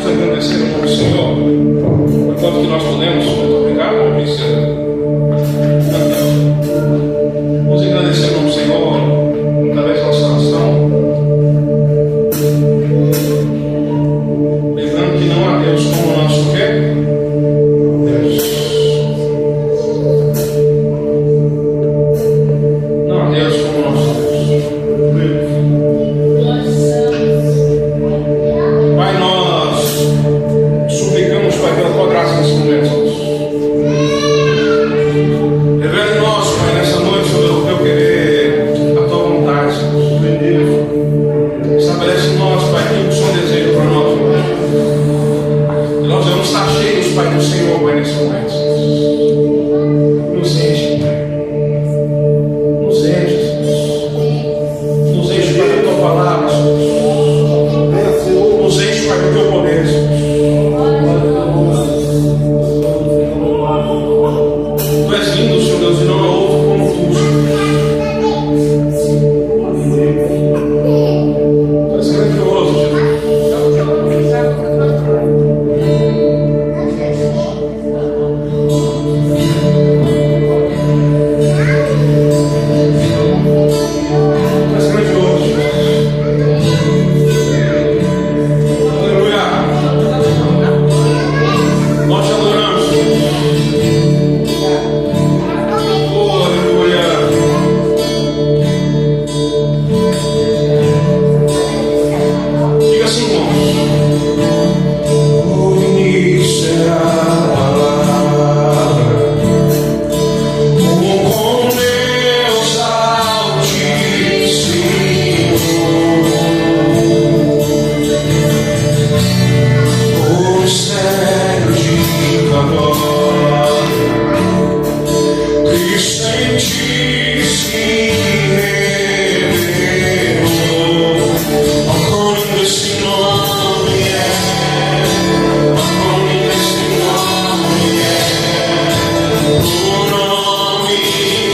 vamos agradecer ao Senhor por quanto que nós podemos. Muito obrigado, meu princesa. Vamos agradecer ao Senhor através da nossa oração. Lembrando que não há Deus como o nosso quê? Deus. Não há Deus como o nosso Deus. Pai, nós suplicamos, Pai, pela tua graça nesse momento. Revela em nós, Pai, nessa noite, o teu querer, a tua vontade. Estabelece em nós, Pai, aquilo que o Senhor deseja para nós. E nós vamos estar cheios, Pai, do Senhor, Pai, nesse momento. Nos enche, Pai. Nos enche, Jesus. Nos enche, Pai, da tua palavra, Jesus. Nos enche, Pai, do teu poder, Jesus. Tu és lindo, Senhor Deus, e não há outro como tu, Senhor. Tu és grandioso, Jesus. Tu és grandioso, Jesus. Aleluia. Nós te adoramos, Jesus. Oh, aleluia. Diga assim, irmãos. O início é a palavra, com Deus Altíssimo, o mistério de glória, Cristo em ti se revelou. Quão lindo esse nome é, quão lindo esse nome é, o nome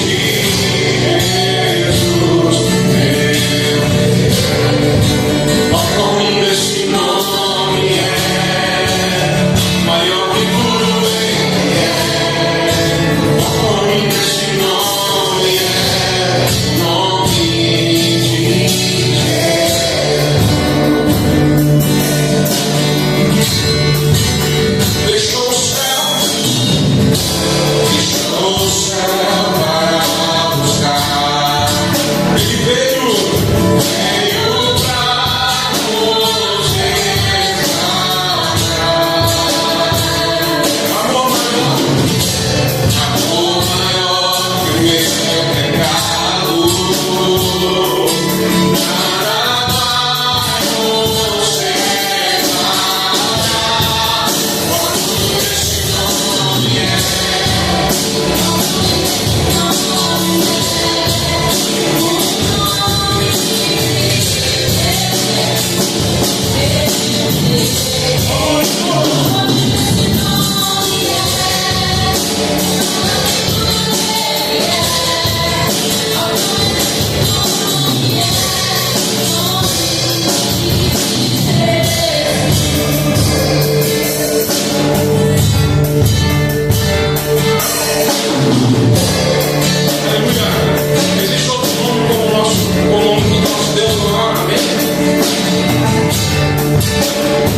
de Jesus, meu Deus. Quão lindo esse nome é, maior que tudo ele é. Quão lindo esse nome é, nome de Jesus. Deixou o céu para buscar. Ele veio para nos resgatar. Amor maior que o meu pecado. Nada vai nos separar. Quando esse nome aleluia. Existe outro nome como o nome do nosso Deus no ar, amém?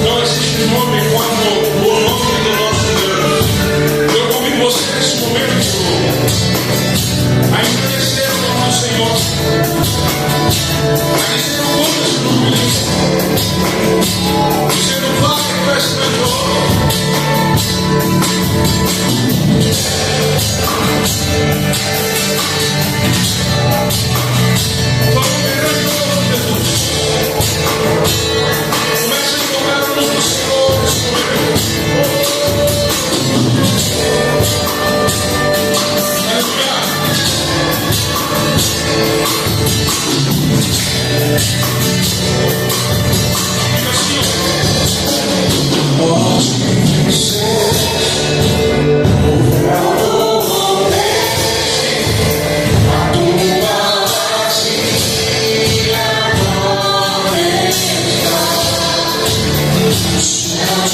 Não existe nome como o nome do nosso Deus. Eu convido você nesse momento a agradecer o nome do Senhor, a dizer o nome desse nome, dizendo: Pai, tu és grandioso. Comece a invocar o nome do Senhor nesse momento. Pode ser o véu a tua vazia agora está.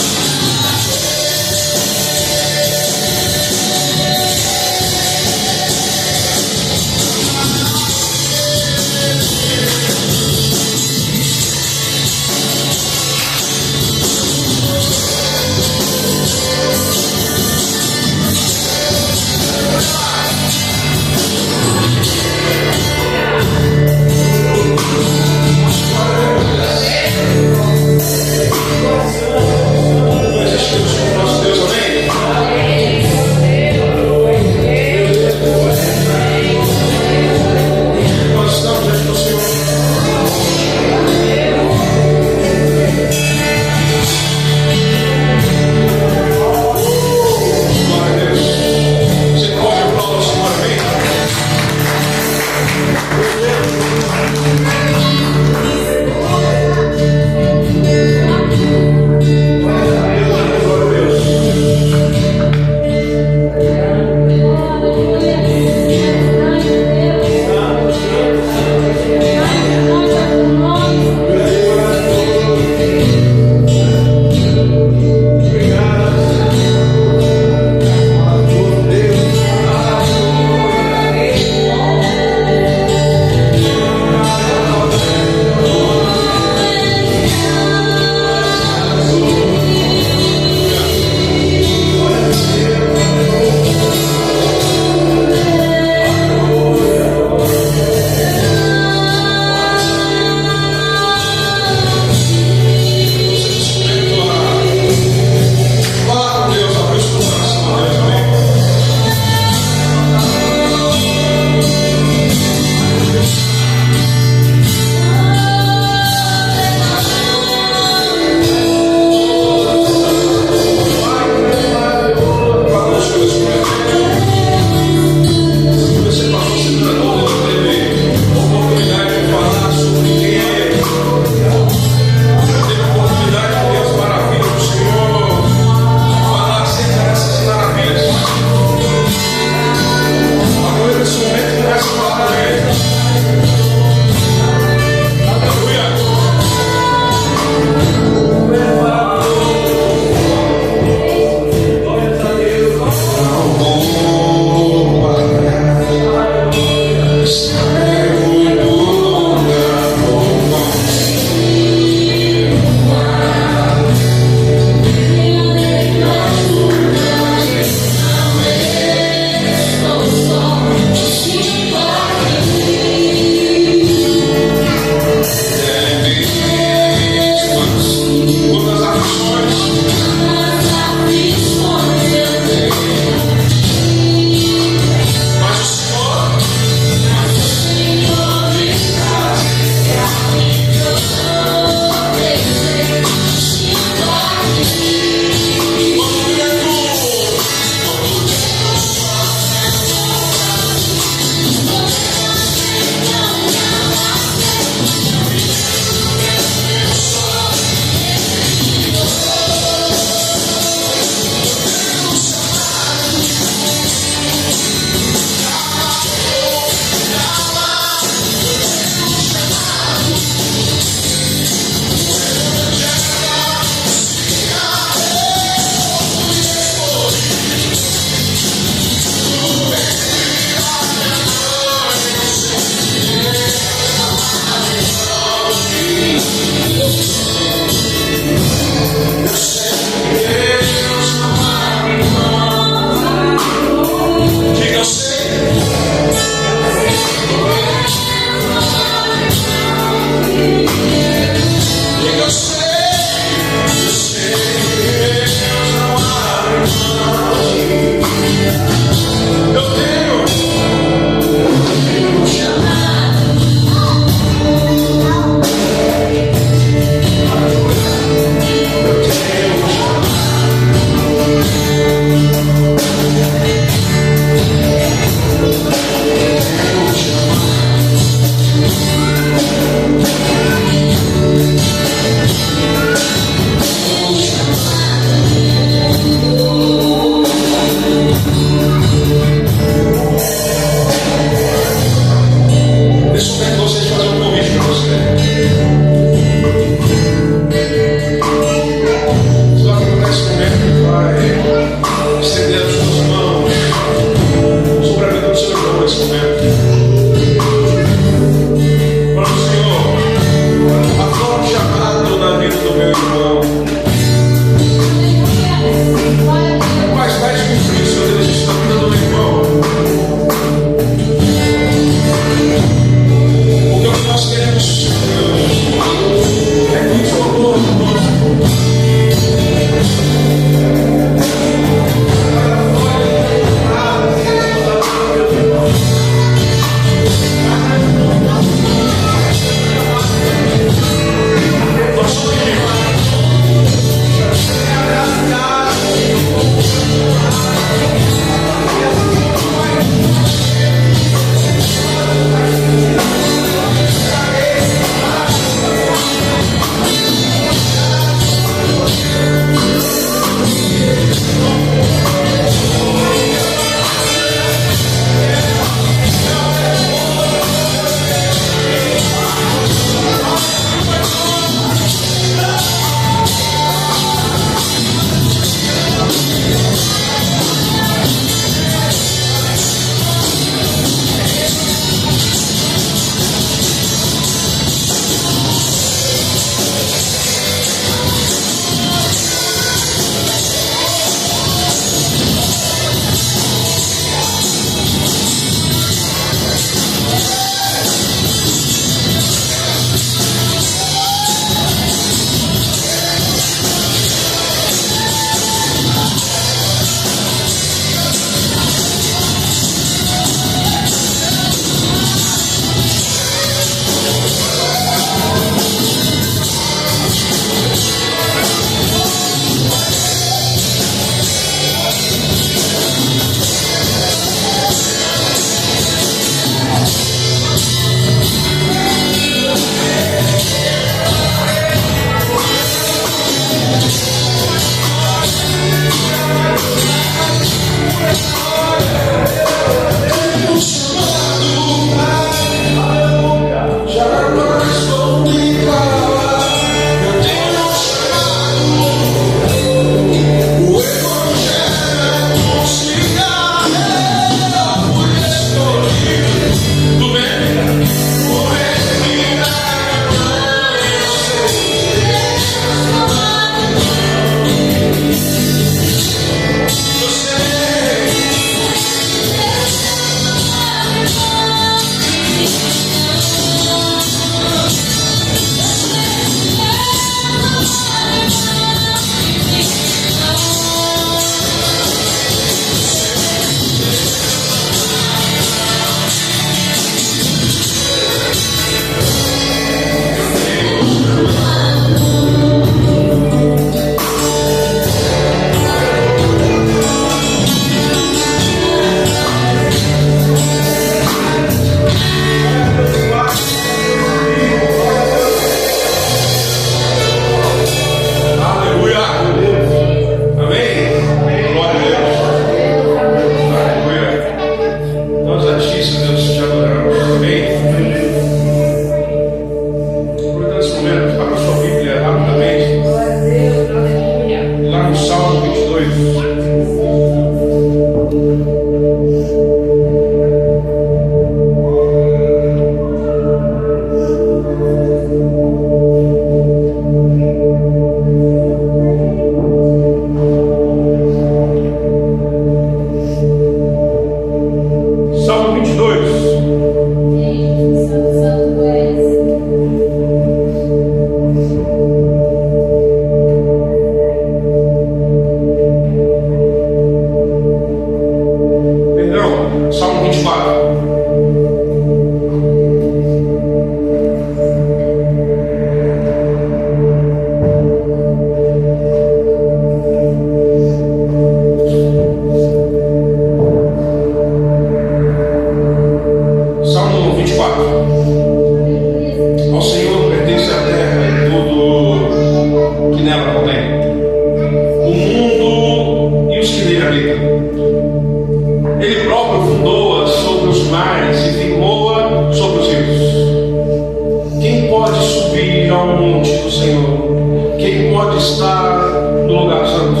o monte do Senhor. Quem pode estar no lugar santo?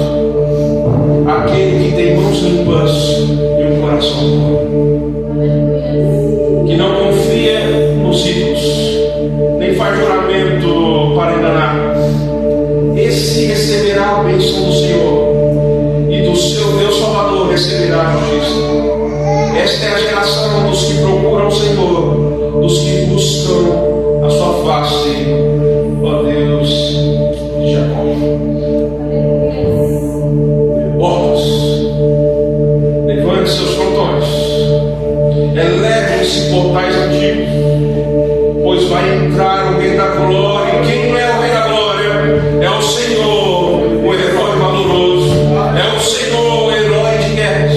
Aquele que tem mãos limpas e um coração puro, que não confia nos ídolos, nem faz juramento para enganar. Esse receberá a bênção do Senhor, e do seu Deus Salvador receberá a justiça. Esta é a geração dos que procuram o Senhor, dos que buscam a sua face, ó Deus de Jacó. Portas, levante seus frontões, elevem-se portais antigos, pois vai entrar o Rei da Glória. E quem não é o Rei da Glória? É o Senhor, o herói valoroso, é o Senhor, o herói de guerras.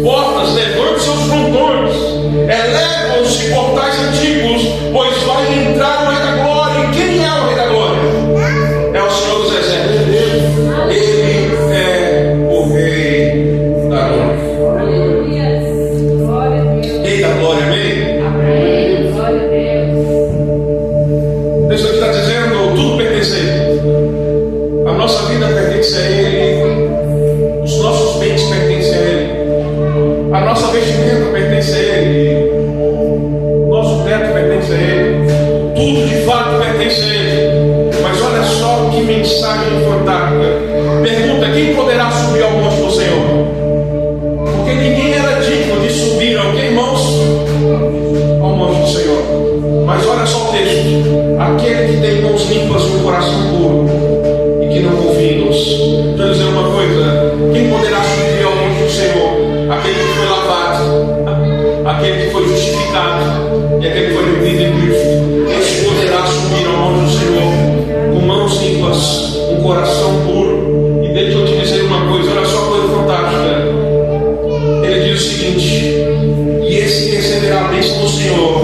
Portas, levante seus frontões, elevam-se portais antigos, pois vai entrar o Rei da Glória. E quem é o Rei da Glória? É o Senhor dos Exércitos. Ele é o Rei da Glória. Rei da Glória, amém? Glória a Deus. Deus aqui está dizendo: tudo pertence a Ele. A nossa vida pertence a Ele. Os nossos bens pertencem a Ele. A nossa vestimenta pertence a Ele. Nosso teto pertence a Ele. Tudo de fato pertence a Ele. Mas olha só que mensagem fantástica. Pergunta: quem poderá subir ao monte do Senhor? Porque ninguém era digno de subir, ok, irmãos? Ao monte do Senhor. Mas olha só o texto: aquele que tem mãos limpas e um coração puro, e que não confia em Deus. Estou a dizer uma coisa: quem poderá subir ao monte do Senhor? Aquele que foi lavado, aquele que foi justificado, e aquele que foi remido em Cristo. Esse poderá subir ao monte do Senhor com mãos limpas, um coração puro. E deixa eu te dizer uma coisa: olha só a coisa fantástica. Ele diz o seguinte: e esse que receberá a bênção do Senhor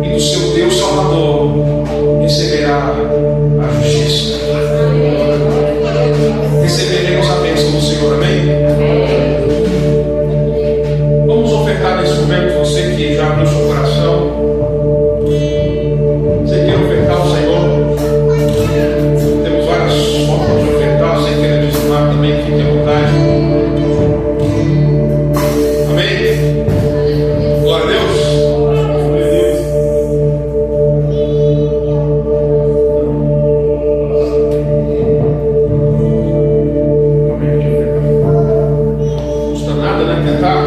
e do seu Deus Salvador receberá a justiça. Receberemos a bênção do Senhor, amém? Vamos ofertar nesse momento. Você que já abriu seu coração, você quer ofertar ao Senhor? Temos várias formas de ofertar. Você quer dizimar também, fique à vontade. Amém? Glória a Deus. Não custa nada, né? Tentar.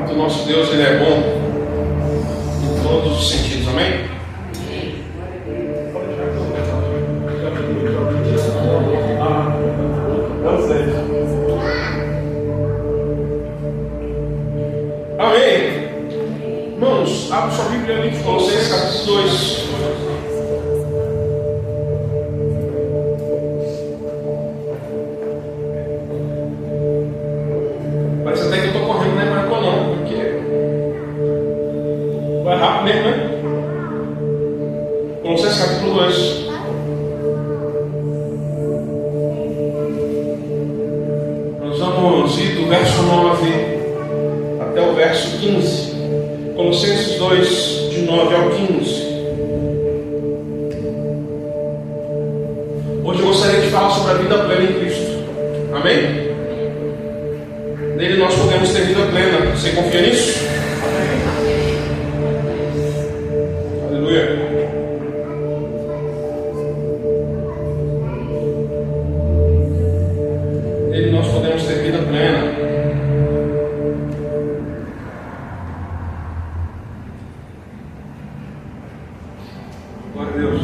O nosso Deus, Ele é bom em todos os sentidos, amém? Amém? Irmãos, abre sua Bíblia ali em Colossenses capítulo 2. Parece até que eu estou correndo, né? Mas não, porque vai rápido mesmo, né? Colossenses capítulo 2. Nós vamos ir do verso 9 até o verso 15. Colossenses 2, de 9 ao 15. Hoje eu gostaria de falar sobre a vida plena em Cristo. Amém? Nele nós podemos ter vida plena. Você confia nisso? Aleluia. Nele nós podemos ter vida plena. Glória a Deus.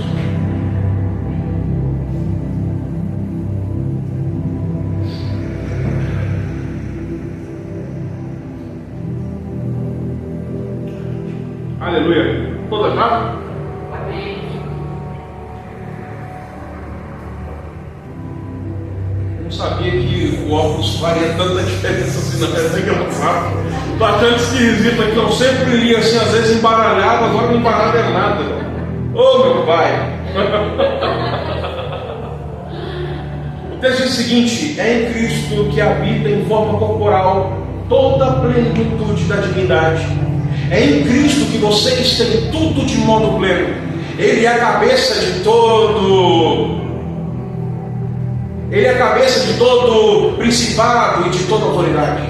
Aleluia. Toda claro? Amém. Não sabia que o óculos faria tanta diferença assim na minha vida, sabe? Bastante esquisito aqui. Eu sempre lia assim, às vezes embaralhado, agora não embaralha nada. Ô meu pai! O texto diz o seguinte: é em Cristo que habita em forma corporal toda a plenitude da divindade. É em Cristo que vocês têm tudo de modo pleno. Ele é a cabeça de todo. Ele é a cabeça de todo principado e de toda autoridade.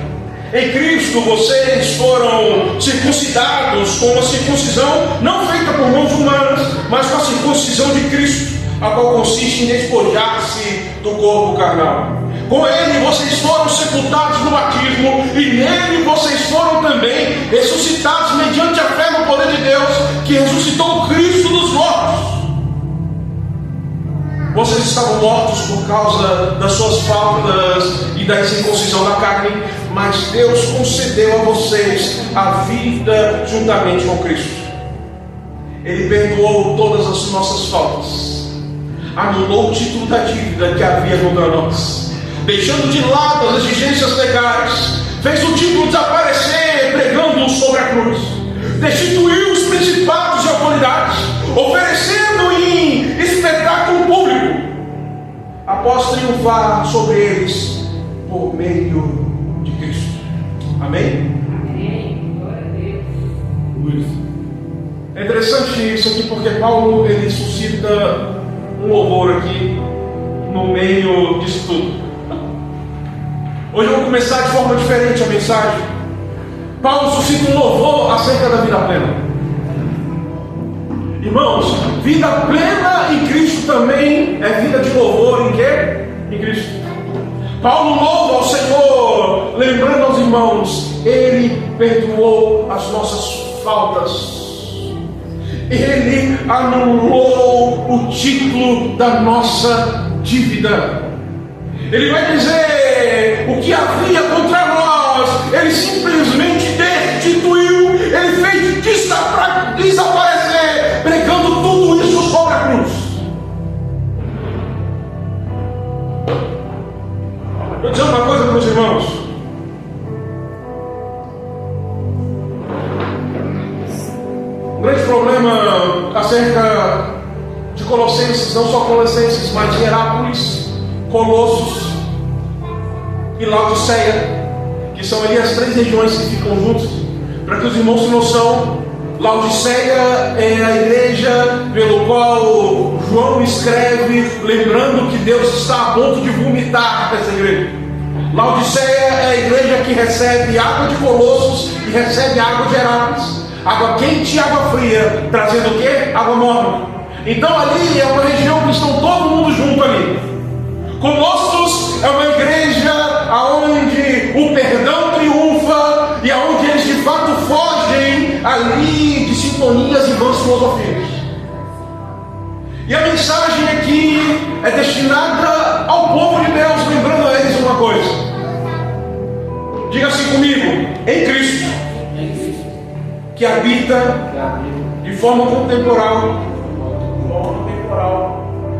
Em Cristo vocês foram circuncidados com uma circuncisão não feita por mãos humanas, mas com a circuncisão de Cristo, a qual consiste em despojar-se do corpo carnal. Com Ele vocês foram sepultados no batismo, e nele vocês foram também ressuscitados mediante a fé no poder de Deus, que ressuscitou Cristo dos mortos. Vocês estavam mortos por causa das suas faltas e da circuncisão da carne, mas Deus concedeu a vocês a vida juntamente com Cristo. Ele perdoou todas as nossas faltas, anulou o título da dívida que havia contra nós, deixando de lado as exigências legais, fez o título desaparecer, pregando-o sobre a cruz, destituiu os principados e autoridades, oferecendo em espetáculo público, após triunfar sobre eles por meio de Cristo. Amém? Amém. Glória a Deus. É interessante isso aqui, porque Paulo ele suscita um louvor aqui no meio disso tudo. Hoje eu vou começar de forma diferente a mensagem. Paulo suscita um louvor acerca da vida plena. Irmãos, vida plena em Cristo também é vida de louvor em quê? Em Cristo. Paulo louva ao Senhor, lembrando aos irmãos, Ele perdoou as nossas faltas. Ele anulou o título da nossa dívida. Ele vai dizer o que havia contra nós, Ele simplesmente destituiu, Ele fez desaparecer, pregando tudo isso sobre a cruz. Vou dizer uma coisa para os irmãos. O grande problema acerca de Colossenses, não só Colossenses, mas Hierápolis, Colossos e Laodiceia, que são ali as três regiões que ficam juntas, para que os irmãos tenham noção. Laodiceia é a igreja pelo qual João escreve, lembrando que Deus está a ponto de vomitar essa igreja. Laodiceia é a igreja que recebe água de Colossos e recebe água de Hierápolis, água quente e água fria, trazendo o quê? Água morna. Então ali é uma região que estão todo mundo junto ali. Colossos é uma igreja onde o perdão triunfa e onde eles de fato filosofias. E a mensagem aqui é destinada ao povo de Deus, lembrando a eles uma coisa. Diga assim comigo: em Cristo, que habita de forma contemporânea.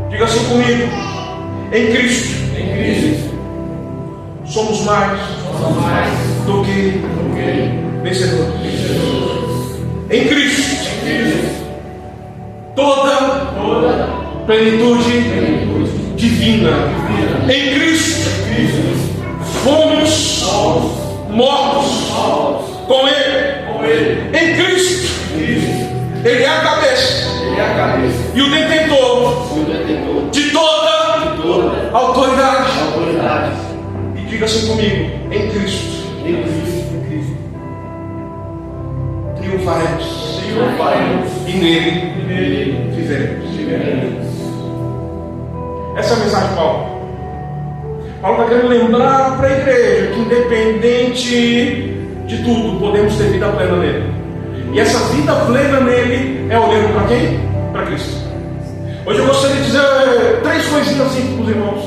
Diga assim comigo: em Cristo, somos mais do que vencedores. Em Cristo, toda plenitude divina. Em Cristo, fomos mortos com Ele. Em Cristo, Ele é a cabeça e o detentor de toda autoridade. E diga assim comigo: em Cristo, triunfaremos e nele viveremos. Essa é a mensagem de Paulo. Paulo está querendo lembrar para a igreja que, independente de tudo, podemos ter vida plena nele. E essa vida plena nele é olhando para quem? Para Cristo. Hoje eu gostaria de dizer 3 coisinhas assim para os irmãos.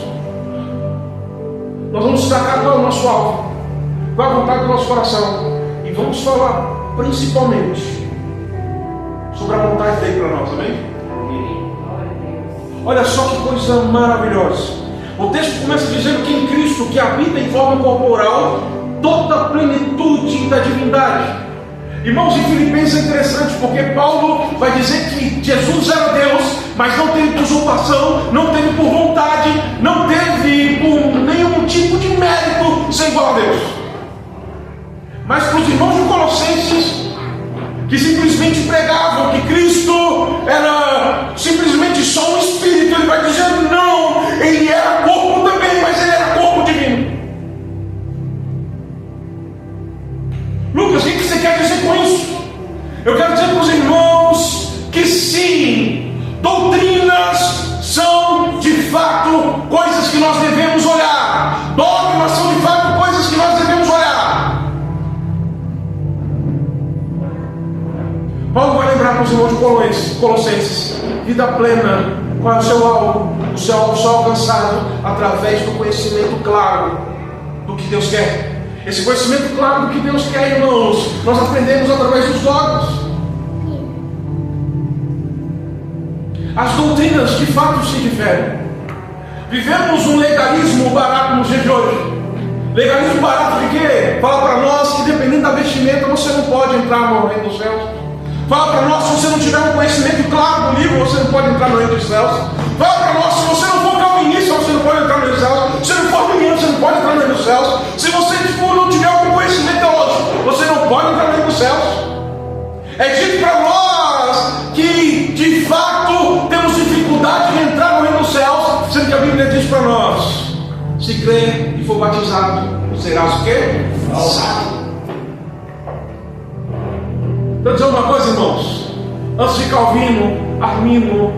Nós vamos destacar qual é o nosso alvo, qual é a vontade do nosso coração, e vamos falar principalmente sobre a vontade dele para nós, amém? Olha só que coisa maravilhosa. O texto começa dizendo que em Cristo, que habita em forma corporal toda a plenitude da divindade. Irmãos, em Filipenses é interessante, porque Paulo vai dizer que Jesus era Deus, mas não teve por usurpação, não teve por vontade, não teve por nenhum tipo de mérito ser igual a Deus. Mas para os irmãos de Colossenses, que simplesmente pregavam que Cristo era simplesmente só um espírito, ele vai dizer: não, ele era corpo também, mas ele era corpo divino. Lucas, o que você quer dizer com isso? Eu quero dizer para os irmãos que sim, doutrinas são de fato coisas que nós devemos olhar, dogmas são de fato coisas que nós devemos olhar. Paulo vai lembrar para os irmãos de Colossenses: vida plena, qual é o seu alvo? O seu alvo só alcançado através do conhecimento claro do que Deus quer. Esse conhecimento claro do que Deus quer, irmãos, nós aprendemos através dos dogmas. As doutrinas de fato se diferem. Vivemos um legalismo barato nos dias de hoje. Legalismo barato de quê? Fala para nós que dependendo da vestimenta você não pode entrar no reino dos céus. Fala para nós, se você não tiver um conhecimento claro do livro, você não pode entrar no reino dos céus. Fala para nós, se você não for calvinista, você não pode entrar no reino dos céus. Se você não for menino, você não pode entrar no reino dos céus. Se você não tiver algum conhecimento teológico, você não pode entrar no reino dos céus. É dito para nós que de fato temos dificuldade de entrar no reino dos céus, sendo que a Bíblia diz para nós: se crer e for batizado, serás o quê? Salvo. Vou dizer uma coisa, irmãos. Antes de Calvino, Armino,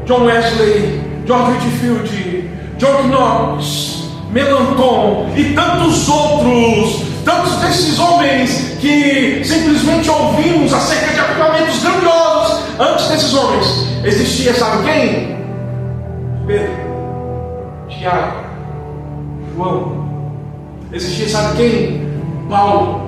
John Wesley, John Whitefield, John Knox, Melanchthon e tantos outros, tantos desses homens que simplesmente ouvimos acerca de avivamentos grandiosos, antes desses homens existia, sabe quem? Pedro, Tiago, João. Existia, sabe quem? Paulo.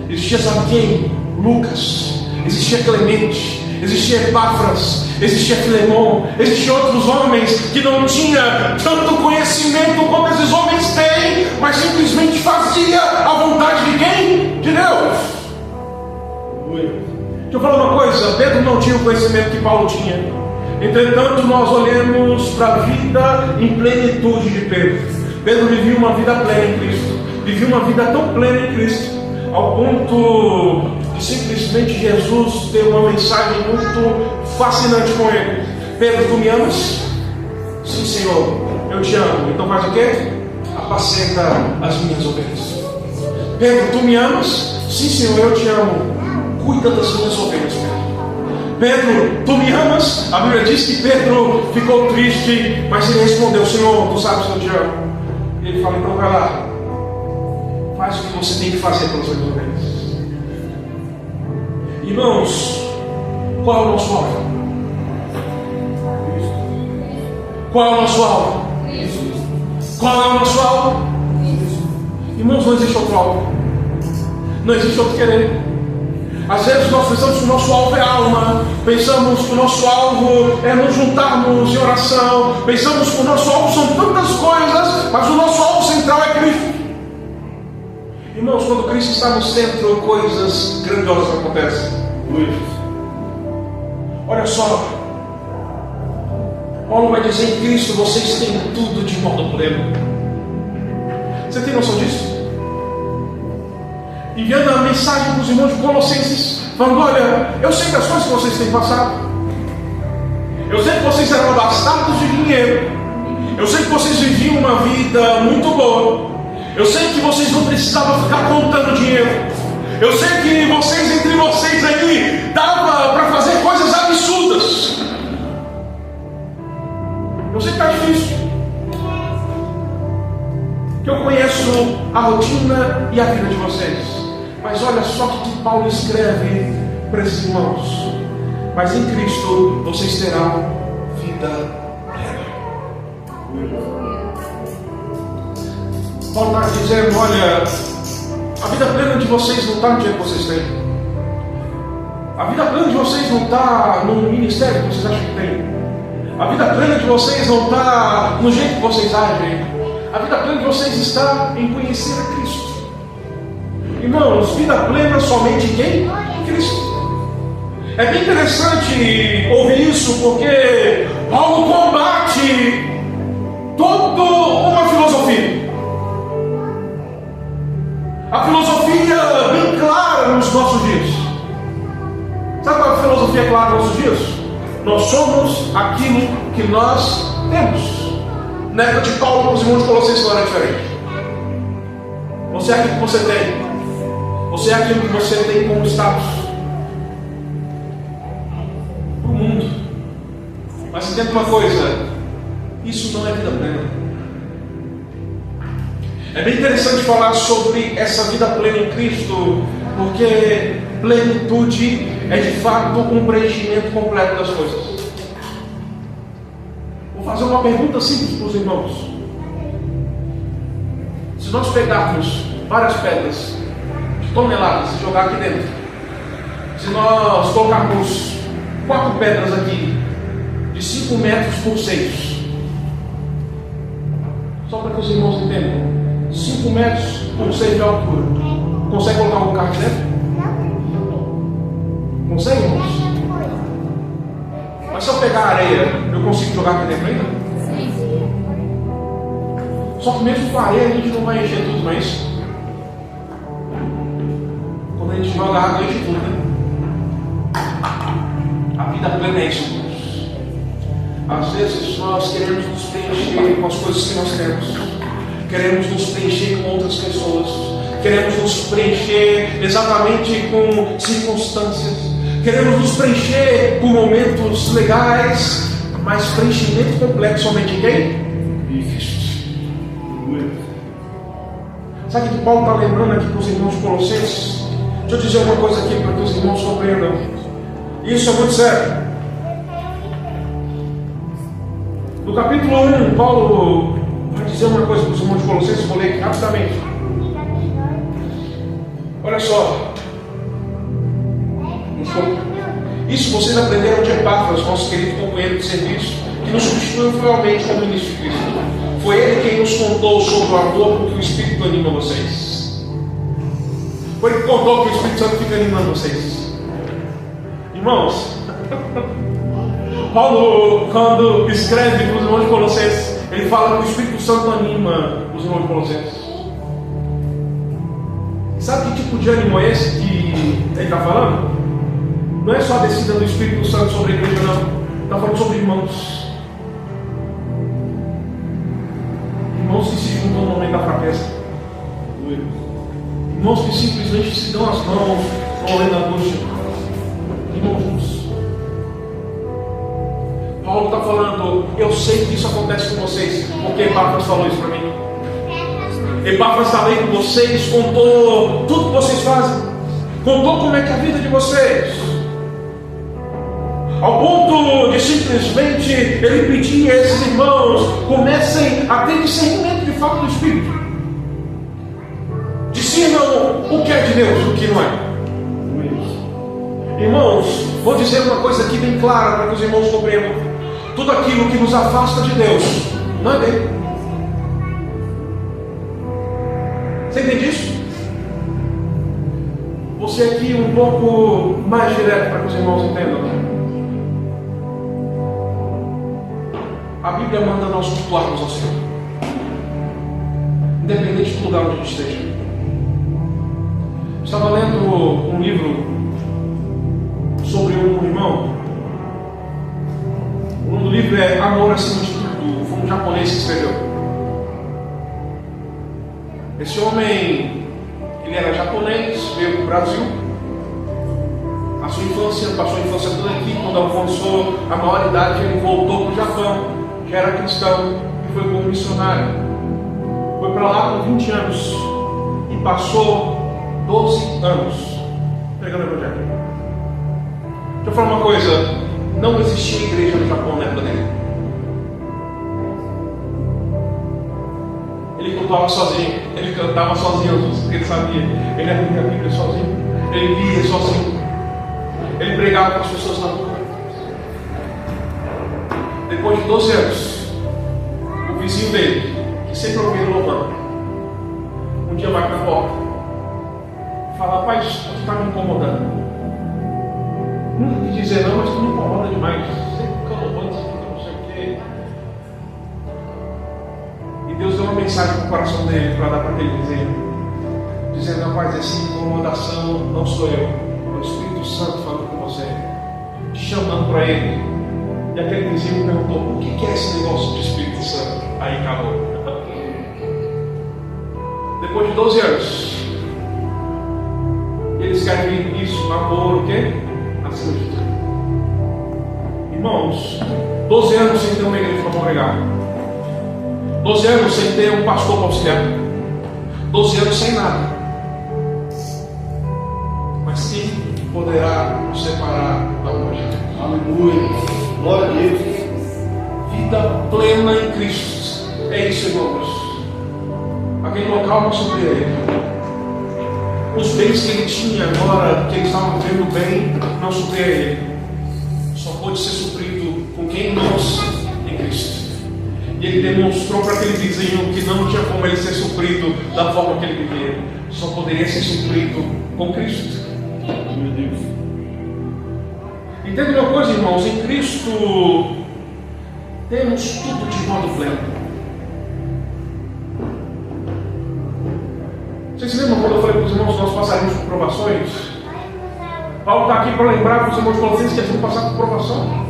Existia, sabe quem? Lucas. Existia Clemente, existia Epáfras, existia Filemon, existiam outros homens que não tinham tanto conhecimento quanto esses homens têm, mas simplesmente fazia a vontade de quem? De Deus. Deixa eu falar uma coisa: Pedro não tinha o conhecimento que Paulo tinha. Entretanto, nós olhamos para a vida em plenitude de Pedro. Pedro vivia uma vida plena em Cristo, vivia uma vida tão plena em Cristo, ao ponto de simplesmente Jesus ter uma mensagem muito fascinante com ele: Pedro, tu me amas? Sim, Senhor, eu te amo. Então faz o quê? Apacenta as minhas ovelhas. Pedro, tu me amas? Sim, Senhor, eu te amo. Cuida das minhas ovelhas, Pedro. Pedro, tu me amas? A Bíblia diz que Pedro ficou triste, mas ele respondeu: Senhor, tu sabes que eu te amo. E ele fala: então vai lá, faz o que você tem que fazer pelas suas ovelhas. Irmãos, Qual é o nosso alvo? Qual é o nosso alvo? Qual é o nosso alvo? Irmãos, não existe outro alvo. Não existe outro querer. Às vezes nós pensamos que o nosso alvo é a alma, pensamos que o nosso alvo é nos juntarmos em oração, pensamos que o nosso alvo são tantas coisas, mas o nosso alvo central é Cristo. Irmãos, quando Cristo está no centro, coisas grandiosas acontecem. Olha só, Paulo vai dizer: em Cristo vocês têm tudo de modo pleno. Você tem noção disso? Enviando a mensagem para os irmãos de Colossenses, falando: olha, eu sei das coisas que vocês têm passado, eu sei que vocês eram abastados de dinheiro, eu sei que vocês viviam uma vida muito boa, eu sei que vocês não precisavam ficar contando dinheiro, eu sei que vocês, entre vocês aí, dava para fazer coisas absurdas. Eu sei que está difícil, que eu conheço a rotina e a vida de vocês. Mas olha só o que Paulo escreve para esses irmãos: mas em Cristo vocês terão vida plena. Paulo está dizendo: olha, a vida plena de vocês não está no dinheiro que vocês têm. A vida plena de vocês não está no ministério que vocês acham que tem. A vida plena de vocês não está no jeito que vocês agem. A vida plena de vocês está em conhecer a Cristo. Irmãos, vida plena somente em quem? Em Cristo. É bem interessante ouvir isso, porque Paulo combate toda uma filosofia. A filosofia bem clara nos nossos dias. Sabe qual é a filosofia clara nos nossos dias? Nós somos aquilo que nós temos. Na época de Paulo, os irmãos de Colossenses não era diferente. Você é aquilo que você tem. Você é aquilo que você tem como status para o mundo. Mas entenda uma coisa: isso não é vida plena. É bem interessante falar sobre essa vida plena em Cristo, porque plenitude é de fato um preenchimento completo das coisas. Vou fazer uma pergunta simples para os irmãos. Se nós pegarmos várias pedras de toneladas e jogar aqui dentro, se nós colocarmos 4 pedras aqui de 5 metros por 6, só para que os irmãos entendam, 5 metros por 6 de altura, consegue colocar um carro aqui dentro? Consegue, irmãos? Mas se eu pegar a areia, eu consigo jogar aqui dentro ainda? Só que mesmo com a areia a gente não vai encher tudo, não é isso? Quando a gente joga água, enche tudo, né? A vida plena é isso, irmãos. Às vezes nós queremos nos preencher com as coisas que nós temos, queremos nos preencher com outras pessoas, queremos nos preencher exatamente com circunstâncias, queremos nos preencher com momentos legais, mas preenchimento completo somente em quem? Cristo. Sabe o que Paulo está lembrando aqui para os irmãos de Colossenses? Deixa eu dizer uma coisa aqui para que os irmãos compreendam. Isso é muito sério. No capítulo 1, Paulo vai dizer uma coisa para os irmãos de Colossenses, vou ler aqui rapidamente. Olha só. Isso vocês aprenderam de Epáfras, nosso querido companheiro de serviço, que nos substituiu fielmente como ministro de Cristo. Foi ele quem nos contou sobre o amor com que o Espírito anima vocês. Foi ele que contou que o Espírito Santo fica animando vocês. Irmãos, Paulo, quando escreve para os irmãos de Colossenses, ele fala que o Espírito Santo anima os irmãos de Colossenses. Sabe que tipo de ânimo é esse que ele está falando? Não é só a descida do Espírito Santo sobre a igreja, não. Está falando sobre irmãos. Irmãos que se juntam no momento da fraqueza. Irmãos que simplesmente se dão as mãos no momento da angústia. Irmãos juntos. Paulo está falando: eu sei que isso acontece com vocês, porque Epáfras falou isso para mim. Epáfras está bem com vocês, contou tudo que vocês fazem, contou como é que é a vida de vocês. ao ponto de simplesmente ele pedir a esses irmãos comecem a ter discernimento de fato do Espírito. Discernam o que é de Deus e o que não é. Irmãos, vou dizer uma coisa aqui bem clara para que os irmãos compreendam. Tudo aquilo que nos afasta de Deus não é dele. Você entende isso? Você aqui um pouco mais direto para que os irmãos entendam. A Bíblia manda nós cultuarmos ao Senhor, independente do lugar onde a gente esteja. Estava lendo um livro sobre um irmão. O nome do livro é Amor Acima de Tudo. Foi um japonês que escreveu. Esse homem, ele era japonês, veio para o Brasil. A sua infância, passou a infância toda aqui. Quando alcançou a maioridade, ele voltou para o Japão, que era cristão, e foi como missionário. Foi para lá com 20 anos e passou 12 anos pregando o Evangelho. Deixa eu falar uma coisa: não existia igreja no Japão na época dele. Ele cultuava sozinho, ele cantava sozinho, porque ele sabia. Ele abria a Bíblia sozinho, ele lia sozinho, ele pregava para as pessoas na rua. Depois de 12 anos, o vizinho dele, que sempre ouvia ele louvando, um dia vai para a porta e fala: rapaz, você está me incomodando. Nunca quis dizer não, mas tu me incomoda demais. Sempre fica louvando, não sei o quê. E Deus deu uma mensagem para o coração dele para dar para aquele vizinho, dizendo: rapaz, essa incomodação não sou eu, é o Espírito Santo falando com você, te chamando para ele. E aquele vizinho perguntou: o que é esse negócio de Espírito Santo? Aí acabou. Depois de 12 anos, ele escreve isso, amor, o quê? Acima de tudo. Irmãos, 12 anos sem ter uma igreja para congregar, 12 anos sem ter um pastor para auxiliar, 12 anos sem nada. Mas quem poderá nos separar da hoje? Aleluia, glória a Deus. Vida plena em Cristo, é isso, irmãos. Aquele local não supria ele. Os bens que ele tinha agora, que ele estava vivendo bem, não supria ele. Só pode ser suprido com quem nós em Cristo. E ele demonstrou para aquele vizinho que não tinha como ele ser suprido da forma que ele vivia. Só poderia ser suprido com Cristo. Meu Deus. Entenda uma coisa, irmãos, em Cristo temos tudo de modo pleno. Vocês se lembram quando eu falei para os irmãos que nós passaríamos por provações? Paulo está aqui para lembrar para os irmãos de Colossenses que eles vão passar por provação.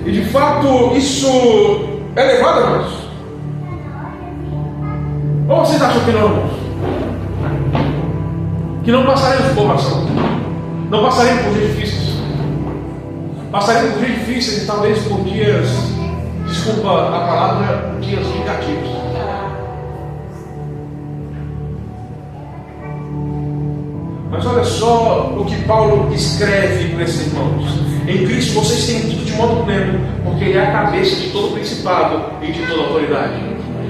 E de fato isso é levado a nós. Ou vocês acham que não, irmãos? Que não passaremos por provação? Não passaremos por dias difíceis? Passaremos por dias difíceis e talvez por dias, desculpa a palavra, dias negativos. Mas olha só o que Paulo escreve para esses irmãos: em Cristo vocês têm tudo de modo pleno, porque Ele é a cabeça de todo principado e de toda autoridade.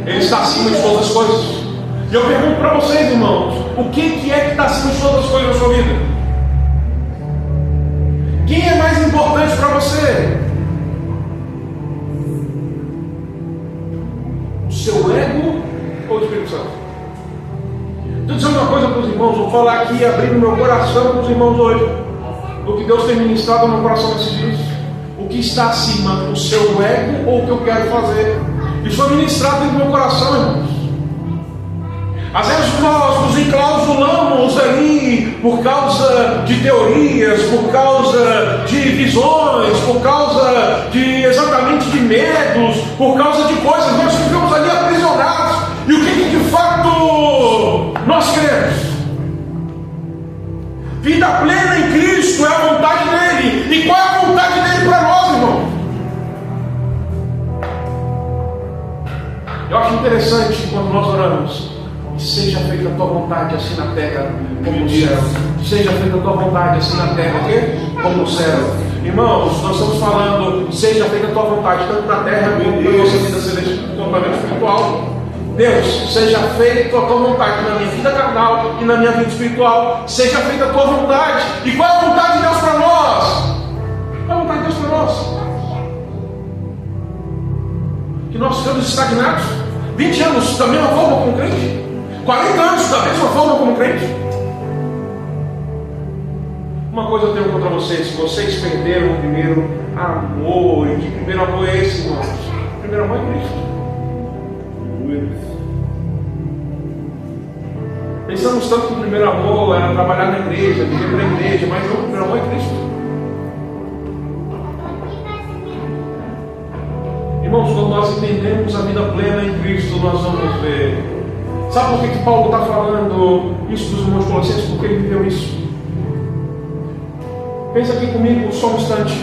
Ele está acima de todas as coisas. E eu pergunto para vocês, irmãos, o que é que está acima de todas as coisas na sua vida? Quem é mais importante para você? O seu ego ou o Espírito Santo? Estou dizendo uma coisa para os irmãos, vou falar aqui, abrindo meu coração para os irmãos hoje, o que Deus tem ministrado no meu coração nesses dias. O que está acima, o seu ego ou o que eu quero fazer? Isso foi ministrado dentro do meu coração, irmãos. Às vezes nós nos enclausulamos ali por causa de teorias, por causa de visões, por causa de exatamente de medos, por causa de coisas, nós ficamos ali aprisionados. E o que de fato nós queremos? Vida plena em Cristo é a vontade dele. E qual é a vontade dele para nós, irmão? Eu acho interessante quando nós oramos: seja feita a tua vontade assim na terra como no céu. Seja feita a tua vontade assim na terra como no céu. Irmãos, nós estamos falando, seja feita a tua vontade, tanto na terra como na nossa vida celestial, completamente espiritual. Deus, seja feita a tua vontade na minha vida carnal e na minha vida espiritual. Seja feita a tua vontade. E qual é a vontade de Deus para nós? Qual é a vontade de Deus para nós? Que nós ficamos estagnados 20 anos da mesma forma como crente, 40 anos da mesma forma como crente. Uma coisa eu tenho contra vocês: vocês perderam o primeiro amor. E que primeiro amor é esse, irmãos? O primeiro amor é Cristo. Pensamos tanto que o primeiro amor era trabalhar na igreja, viver para a igreja, mas não, o primeiro amor é Cristo. Irmãos, quando nós entendemos a vida plena em Cristo, nós vamos ver. Sabe por que Paulo está falando isso dos irmãos Colossenses? Porque ele viveu isso. Pensa aqui comigo só um instante.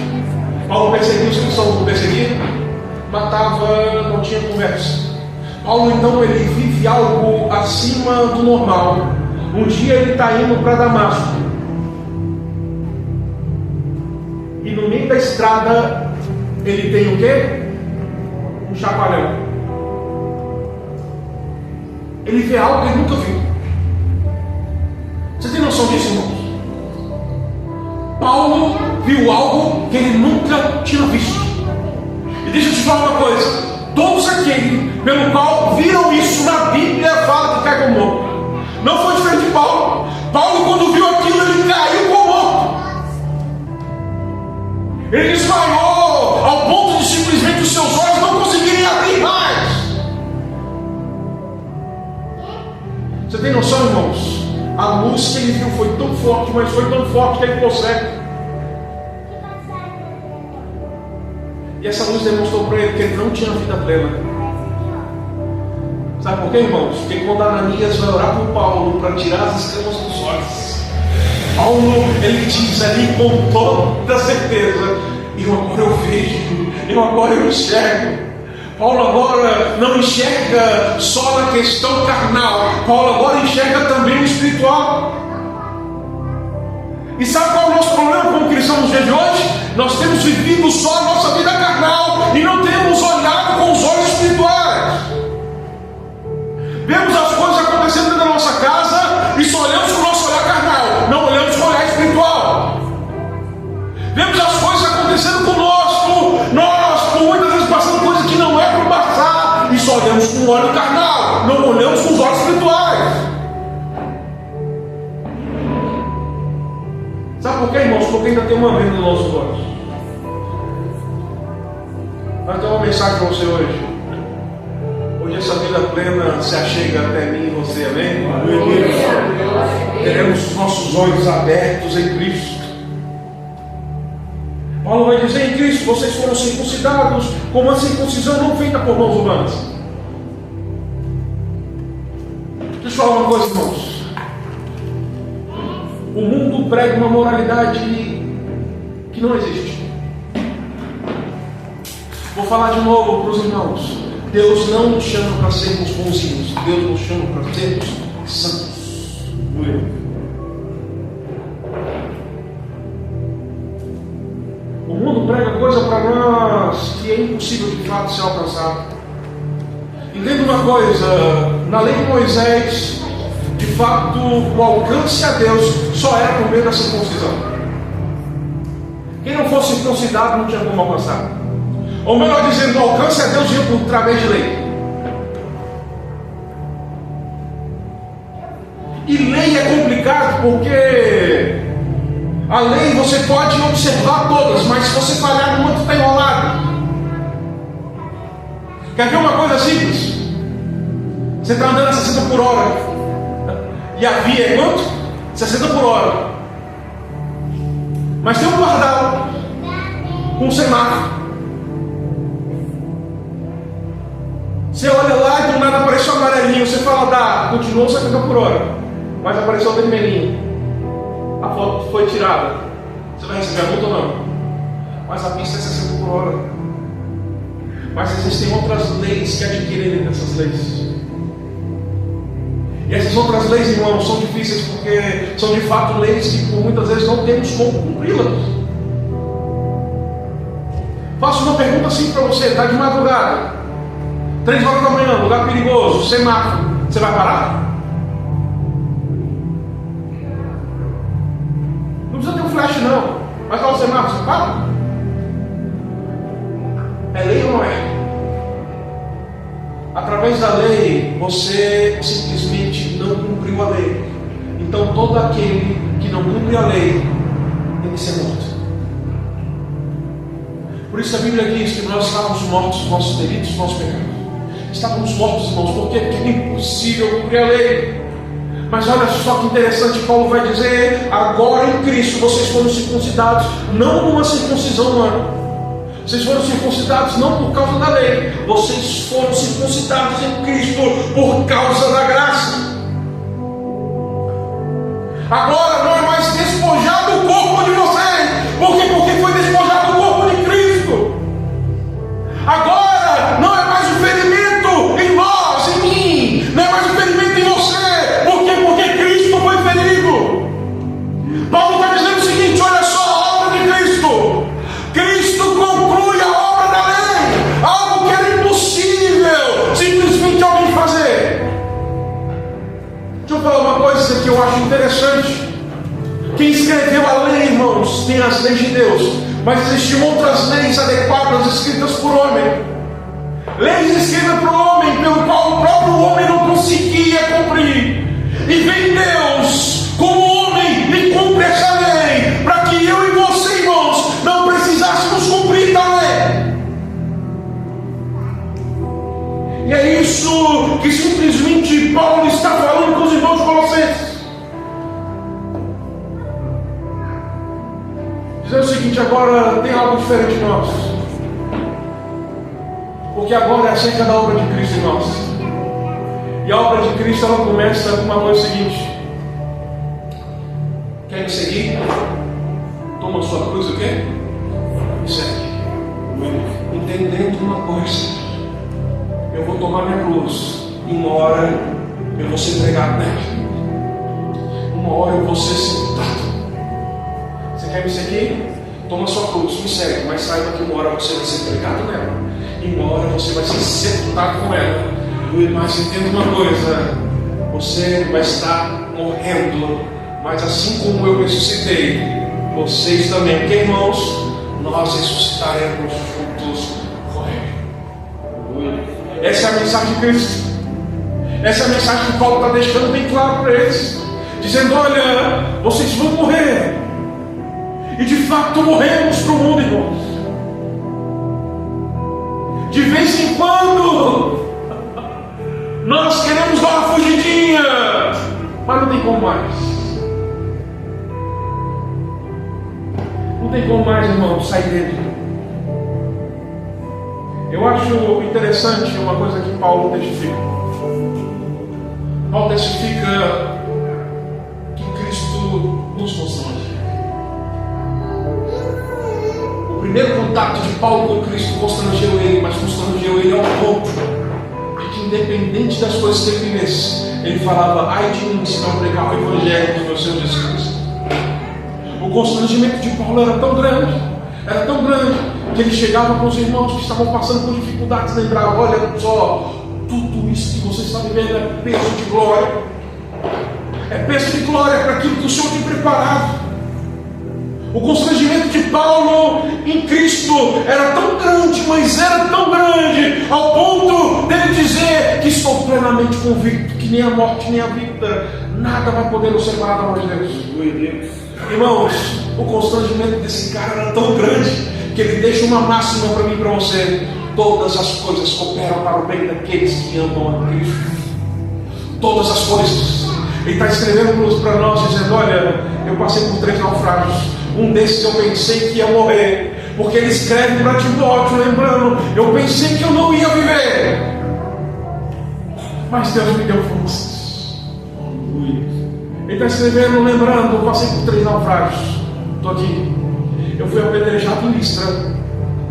Paulo perseguiu os cristãos, não perseguia? Matava, não tinha conversa. Paulo então ele vive algo acima do normal. Um dia ele está indo para Damasco. E no meio da estrada ele tem o quê? Um chacoalhão. Ele vê algo que ele nunca viu. Você tem noção disso, irmãos? Paulo viu algo que ele nunca tinha visto. E deixa eu te falar uma coisa: todos aqueles pelo qual viram isso na Bíblia falam que cai como morto. Não foi diferente de Paulo. Paulo, quando viu aquilo, ele caiu como morto. Ele desmaiou ao ponto de simplesmente os seus olhos não conseguirem abrir mais. Você tem noção, irmãos? A luz que ele viu foi tão forte, mas foi tão forte que ele ficou cego. E essa luz demonstrou para ele que ele não tinha vida plena. Sabe por quê, irmãos? Porque quando Ananias vai orar por Paulo para tirar as escamas dos olhos, Paulo, ele diz ali com toda certeza: eu agora eu vejo, eu agora eu enxergo. Paulo agora não enxerga só na questão carnal, Paulo agora enxerga também o espiritual. E sabe qual é o nosso problema como cristãos nos dias de hoje? Nós temos vivido só a nossa vida carnal e não temos olhado com os olhos espirituais. Vemos as coisas acontecendo dentro da nossa casa e só olhamos com o nosso olhar carnal, não olhamos com o olhar espiritual. Vemos as coisas acontecendo conosco, nós por muitas vezes passando coisas que não é para passar e só olhamos com o olho carnal, não olhamos com os olhos espirituais. Sabe por quê, irmãos? Porque ainda tem uma venda nos nossos olhos. Mas tem uma mensagem para você hoje. Hoje essa vida plena se achega até mim e você, amém? Teremos os nossos olhos abertos em Cristo. Paulo vai dizer: em Cristo vocês foram circuncidados com uma circuncisão não feita por mãos humanas. Deixa eu falar uma coisa, irmãos. O mundo prega uma moralidade que não existe. Vou falar de novo para os irmãos. Deus não nos chama para sermos bonzinhos. Deus nos chama para sermos santos. O mundo prega coisa para nós que é impossível de fato ser alcançado. Entenda uma coisa: na lei de Moisés, de fato, o alcance a Deus só era por meio da circuncisão. Quem não fosse circuncidado não tinha como alcançar. Ou melhor dizendo, o alcance a Deus ia por através de lei. E lei é complicado porque a lei você pode observar todas, mas se você falhar numa, está enrolado. Quer ver uma coisa simples? Você está andando a 60 por hora. E a via é quanto? 60 por hora. Mas tem um pardal com um semáforo. Você olha lá e do nada apareceu um amarelinho. Você fala, continuou 70 por hora. Mas apareceu o vermelhinho. A foto foi tirada. Você vai receber a multa ou não? Mas a pista é 60 por hora. Mas existem outras leis que adquirem dessas leis. E essas outras leis, irmãos, são difíceis porque são de fato leis que por muitas vezes não temos como cumpri-las. Faço uma pergunta assim para você, está de madrugada, 3 horas da manhã, lugar perigoso, semáforo, você vai parar? Não precisa ter um flash não, mas qual o semáforo, você para? É lei ou não é? Através da lei, você simplesmente não cumpriu a lei. Então todo aquele que não cumpre a lei tem que ser morto. Por isso a Bíblia diz que nós estávamos mortos nos nossos delitos, nos nossos pecados. Estávamos mortos, irmãos, por quê? Porque é impossível cumprir a lei. Mas olha só que interessante, Paulo vai dizer: agora em Cristo vocês foram circuncidados, não numa circuncisão humana. Vocês foram circuncidados não por causa da lei, vocês foram circuncidados em Cristo por causa da graça. Agora não é mais despojado o corpo de vocês. Por quê? Porque foi despojado o corpo de Cristo. Agora não é mais o ferimento em nós, em mim, não é mais o ferimento em você. Por quê? Porque Cristo foi ferido. Paulo está dizendo o seguinte: olha só a obra de Cristo. Cristo conclui a obra da lei, algo que era impossível simplesmente alguém fazer. Deixa eu falar uma coisa que eu acho interessante. Quem escreveu a lei, irmãos, tem as leis de Deus, mas existiam outras leis adequadas escritas por homem. Leis escritas por homem, pelo qual o próprio homem não conseguia cumprir. E vem Deus, como homem, e cumpre essa lei, para que eu e você, irmãos, não precisássemos cumprir a lei. E é isso que simplesmente Paulo está falando com os irmãos colossenses. Dizer o seguinte: agora tem algo diferente em nós, porque agora é acerca da obra de Cristo em nós. E a obra de Cristo, ela começa com uma coisa seguinte: quer me seguir? Toma a sua cruz, o quê? Me segue. Entendendo uma coisa: eu vou tomar minha cruz, e uma hora eu vou ser pregado nela, uma hora eu vou ser sepultado. Você quer me seguir? Toma sua cruz, me segue, mas saiba que uma hora você vai ser pregado nela, e uma hora você vai ser sepultado com ela. Mas entenda uma coisa: você vai estar morrendo, mas assim como eu ressuscitei, vocês também, porque irmãos, nós ressuscitaremos juntos com Ele. Essa é a mensagem de Cristo. Essa é a mensagem que Paulo está deixando bem claro para eles, dizendo: olha, vocês vão morrer. E de fato morremos para o mundo, irmãos. De vez em quando nós queremos dar uma fugidinha, mas não tem como mais. Não tem como mais, irmão, sair dele. Eu acho interessante uma coisa que Paulo testifica. Paulo testifica que Cristo nos constrange. O primeiro contato de Paulo com Cristo constrangeu ele, mas constrangeu ele ao ponto de que, independente das coisas que ele vivesse, ele falava: ai de mim se não pregar o Evangelho do meu Senhor Jesus Cristo. O constrangimento de Paulo era tão grande, que ele chegava com os irmãos que estavam passando por dificuldades, lembrava: olha só, tudo isso que você está vivendo é peso de glória, é peso de glória para aquilo que o Senhor tem preparado. O constrangimento de Paulo em Cristo era tão grande, mas era tão grande, ao ponto dele dizer que estou plenamente convicto que nem a morte nem a vida, nada vai poder nos separar da mão de Deus. Irmãos, o constrangimento desse cara era tão grande que ele deixa uma máxima para mim e para você: todas as coisas cooperam para o bem daqueles que amam a Cristo. Todas as coisas. Ele está escrevendo para nós dizendo: olha, eu passei por 3 naufrágios. Um desses eu pensei que ia morrer, porque ele escreve para Timóteo, lembrando: eu pensei que eu não ia viver, mas Deus me deu forças. Ele está escrevendo, lembrando: eu passei por 3 naufrágios, estou aqui. Eu fui apedrejado em Listra,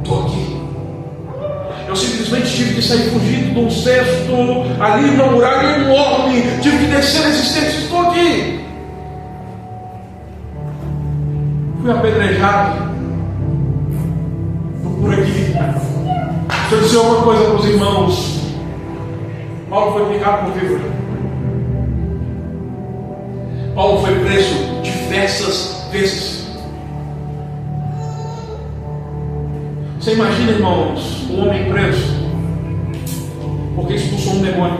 estou aqui. Eu simplesmente tive que sair fugido de um cesto ali na muralha enorme, tive que descer a existência, estou aqui. Fui apedrejado por aquele dizer uma coisa para os irmãos. Paulo foi picado por víbora. Paulo foi preso diversas vezes. Você imagina, irmãos, um homem preso porque expulsou um demônio.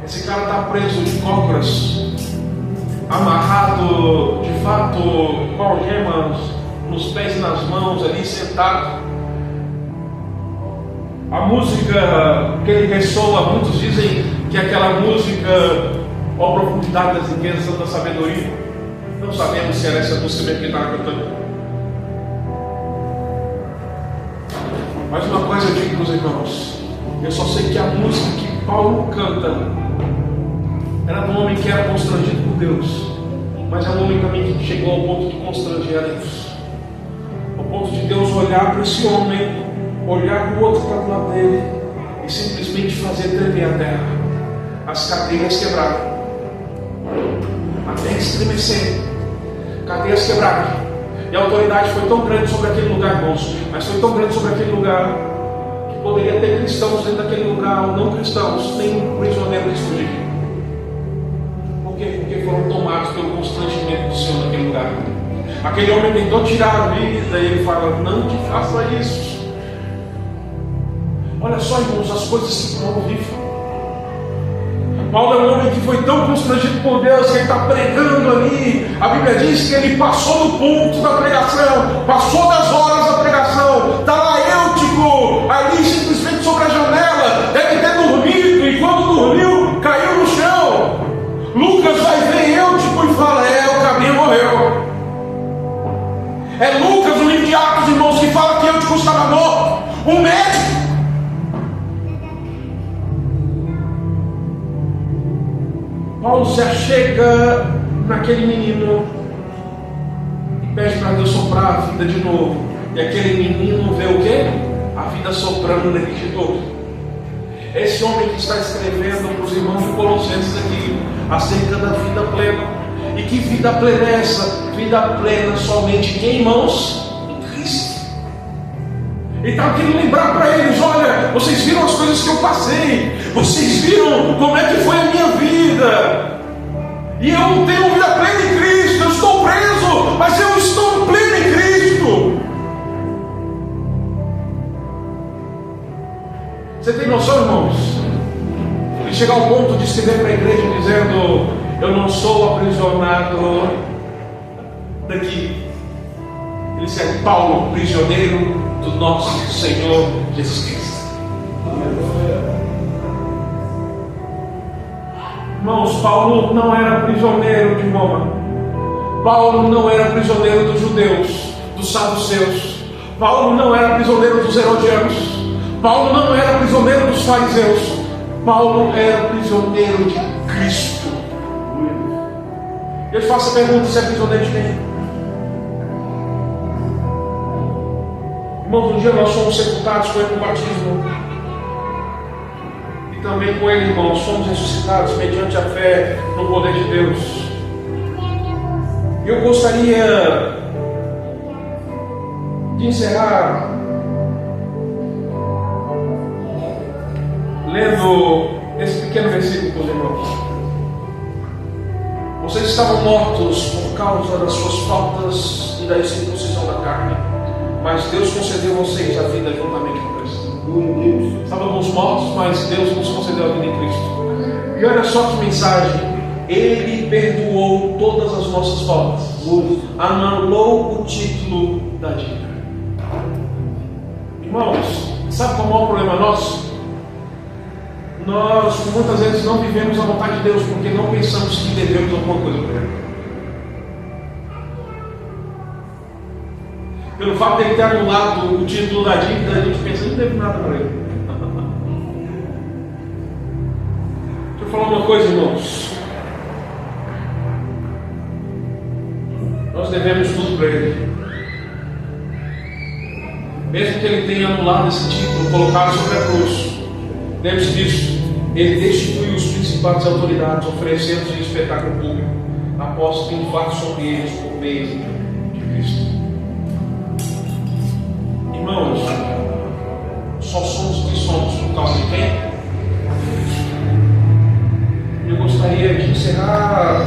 Esse cara está preso de cócoras, amarrado de fato com algemas nos pés e nas mãos, ali sentado. A música que ele ressoa, muitos dizem que é aquela música, ó profundidade das riquezas da sabedoria. Não sabemos se era essa música mesmo que ele estava cantando. Mas uma coisa eu digo para os irmãos, eu só sei que a música que Paulo canta era de um homem que era constrangido por Deus, mas é um homem também que chegou ao ponto de constranger a Deus, ao ponto de Deus olhar para esse homem, olhar para o outro que está do lado dele e simplesmente fazer tremer a terra, as cadeias quebraram, a terra estremecer, cadeias quebraram. E a autoridade foi tão grande sobre aquele lugar, irmãos, mas foi tão grande sobre aquele lugar que poderia ter cristãos dentro daquele lugar ou não cristãos, nem prisioneiros de fugir. Por quê? Porque foram tomados pelo constrangimento do Senhor naquele lugar. Aquele homem tentou tirar a vida e ele fala: não te faça isso. Olha só, irmãos, as coisas que Paulo vive. Paulo é um homem que foi tão constrangido por Deus que ele está pregando ali. A Bíblia diz que ele passou do ponto da pregação, passou das horas da pregação. Está lá Eutico, ali simplesmente sobre a janela. Deve ter dormido e quando dormiu, caiu no chão. Lucas vai ver Eutico e fala: o cabrinho morreu. É Lucas, no livro de Atos, irmãos, que fala que Eutico estava morto. Um médico. Paulo se achega naquele menino e pede para Deus soprar a vida de novo. E aquele menino vê o quê? A vida soprando nele de novo. Esse homem que está escrevendo para os irmãos de Colossenses aqui acerca da vida plena. E que vida plena é essa? Vida plena somente em quem, irmãos? Em Cristo. Ele estava querendo lembrar para eles: olha, vocês viram as coisas que eu passei, vocês viram como é que foi a minha vida, e eu não tenho vida plena em Cristo, eu estou preso, mas eu estou pleno em Cristo. Você tem noção, irmãos? Ele chega ao ponto de escrever para a igreja dizendo: eu não sou aprisionado daqui. Ele disse: é Paulo, prisioneiro do nosso Senhor Jesus Cristo. Irmãos, Paulo não era prisioneiro de Roma. Paulo não era prisioneiro dos judeus, dos saduceus. Paulo não era prisioneiro dos herodianos. Paulo não era prisioneiro dos fariseus. Paulo era prisioneiro de Cristo. Eu te faço a pergunta: você é prisioneiro de quem? Irmãos, um dia nós fomos sepultados com ele no batismo. E também com ele, irmãos, fomos ressuscitados mediante a fé no poder de Deus. E eu gostaria de encerrar lendo esse pequeno versículo para os irmãos. Vocês estavam mortos por causa das suas faltas e da incircuncisão da carne, mas Deus concedeu a vocês a vida juntamente com Cristo. Estávamos mortos, mas Deus nos concedeu a vida em Cristo. E olha só que mensagem: Ele perdoou todas as nossas faltas, anulou o título da dívida. Irmãos, sabe qual é o maior problema nosso? Nós muitas vezes não vivemos a vontade de Deus porque não pensamos que devemos alguma coisa para Ele. Pelo fato de ele ter anulado o título da dívida, a gente pensa: não devo nada para ele. Deixa eu falar uma coisa, irmãos. Nós devemos tudo para ele. Mesmo que ele tenha anulado esse título, colocado sobre a cruz, lembre-se disso: ele destituiu os principados e autoridades, oferecendo-se um espetáculo público, após triunfar sobre eles por meio de Cristo. Irmãos, só somos o que somos por causa de quem? Eu gostaria de encerrar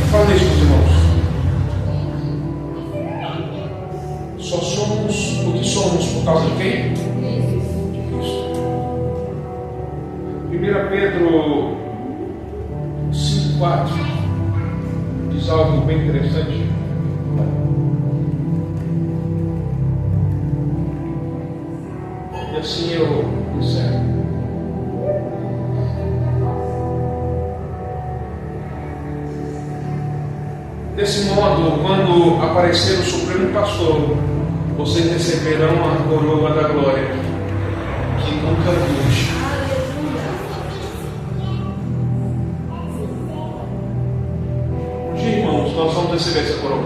falando isso, meus irmãos. Só somos o que somos por causa de quem? De Cristo. 1 Pedro 5,4 diz algo bem interessante. E assim eu encerro. Desse modo, quando aparecer o Supremo Pastor, vocês receberão a coroa da glória, que nunca murcha. Hoje, irmãos, nós vamos receber essa coroa.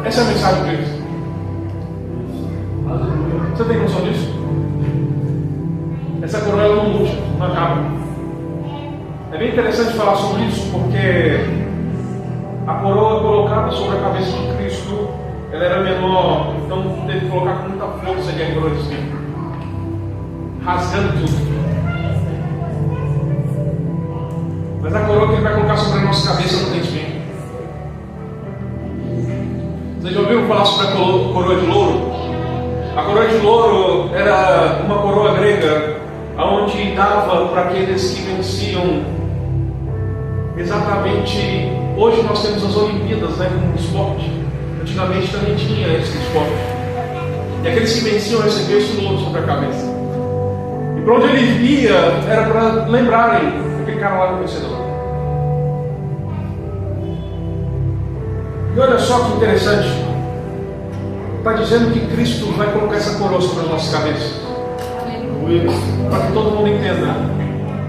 Essa é a mensagem de Cristo. Você tem noção disso? Essa coroa ela não murcha, não acaba. É bem interessante falar sobre isso, porque a coroa colocada sobre a cabeça de Cristo, ela era menor, então teve que colocar com muita força de coroa de cima, rasgando tudo. Mas a coroa que ele vai colocar sobre a nossa cabeça não tem espinho. Vocês já ouviram falar sobre a coroa de louro? A coroa de louro era uma coroa grega, onde dava para aqueles que venciam. Exatamente, hoje nós temos as Olimpíadas, né, como esporte. Antigamente também tinha esse esporte. E aqueles que venciam recebiam esse louro sobre a cabeça. E para onde ele via, era para lembrarem aquele cara lá no vencedor. E olha só que interessante. Está dizendo que Cristo vai colocar essa coroa sobre as nossas cabeças. Para que todo mundo entenda.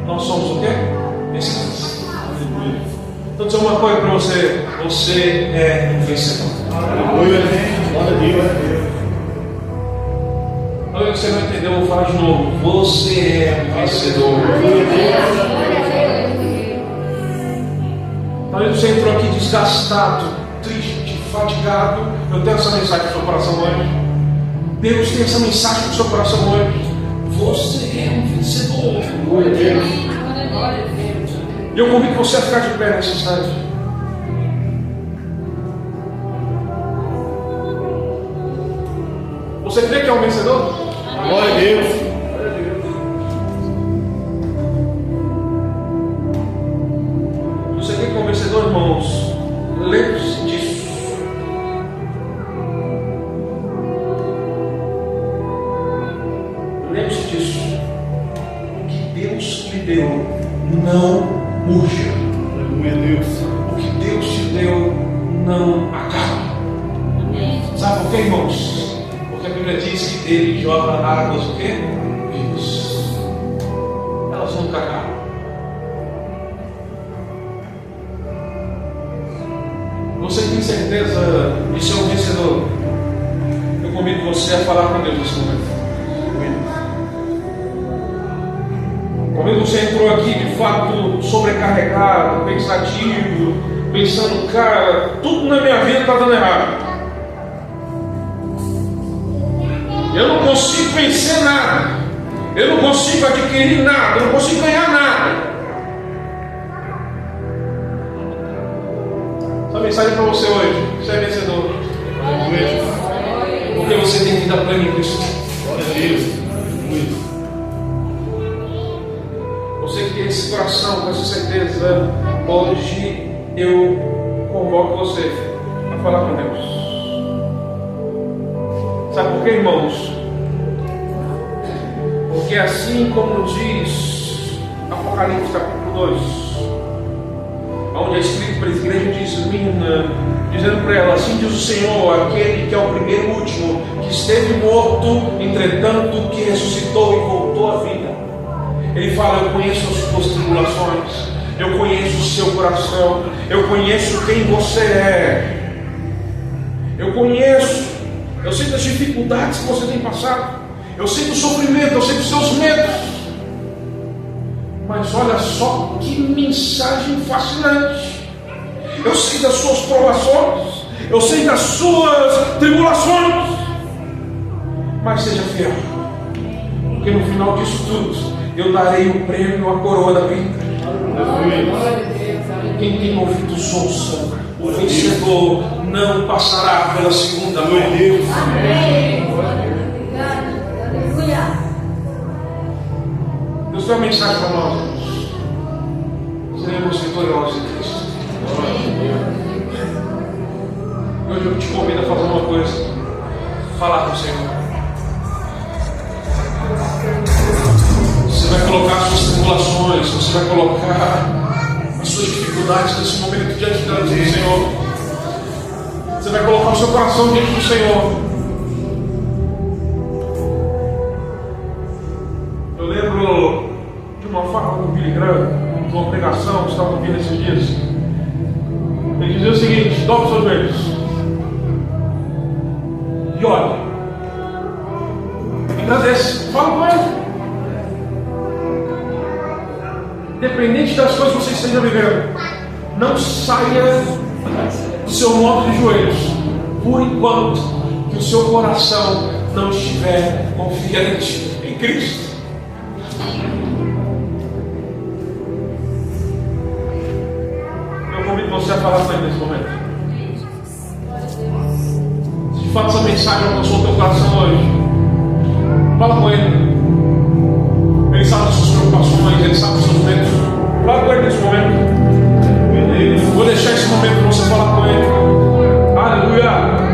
Nós somos o quê? Vencedores. Então, dizer uma coisa para você: você é um vencedor. Aleluia. Olha, você não entendeu, eu vou falar de novo. Você é um vencedor. Talvez você entrou aqui desgastado, triste, fatigado. Eu tenho essa mensagem para o seu coração hoje. Deus tem essa mensagem para o seu coração hoje. Você é um vencedor. Glória a Deus. E eu convido você a ficar de pé nesse instante. Você crê que é um vencedor? Glória a Deus. Você crê que é um vencedor, irmãos? Lembre-se disso. Lembre-se disso. O que Deus lhe deu não murcha. Aleluia, Deus. O que Deus te deu não acaba. Sabe por quê, irmãos? Porque a Bíblia diz que dele jorra águas o quê? Vivas. Elas nunca acabam. Você tem certeza de ser um vencedor? Eu convido você a falar com Deus nesse momento. Talvez você entrou aqui de fato sobrecarregado, pensativo, pensando, cara, tudo na minha vida está dando errado. Eu não consigo vencer nada. Eu não consigo adquirir nada. Eu não consigo ganhar nada. Essa mensagem é para você hoje. Você é vencedor. Porque você tem vida plena em Cristo. Glória a Deus. Você que tem esse coração, com essa certeza, hoje eu convoco você a falar com Deus. Sabe por quê, irmãos? Porque assim como diz Apocalipse capítulo 2, onde é escrito para a igreja de Esmirna, dizendo para ela: assim diz o Senhor, aquele que é o primeiro e último, que esteve morto, entretanto que ressuscitou e voltou à vida. Ele fala: eu conheço as suas tribulações, eu conheço o seu coração, eu conheço quem você é, eu conheço, eu sei das dificuldades que você tem passado, eu sei do sofrimento, eu sei dos seus medos. Mas olha só que mensagem fascinante. Eu sei das suas provações, eu sei das suas tribulações, mas seja fiel, porque no final disso tudo, eu darei o prêmio, a coroa da vida. Quem tem ouvidos ouça, o vencedor não passará pela segunda morte. Deus tem uma mensagem para nós. Seremos vitoriosos em Cristo. Hoje eu te convido a fazer uma coisa: falar com o Senhor. Você vai colocar as suas tribulações, você vai colocar as suas dificuldades nesse momento diante do Senhor. Você vai colocar o seu coração diante do Senhor. Eu lembro de uma fala do Billy Graham, de uma pregação que estava ouvindo esses dias. Ele dizia o seguinte: dobre os seus joelhos e olhe. Agradece, fala com ele. Independente das coisas que você esteja vivendo, não saia do seu modo de joelhos, por enquanto que o seu coração não estiver confiante em Cristo. Eu convido você a falar com ele nesse momento. Se de fato essa mensagem alcançou o teu coração hoje, fala com ele. Ele sabe das suas preocupações, ele sabe dos seus medos. Fala com ele nesse momento. Vou deixar esse momento para você falar com ele. Aleluia.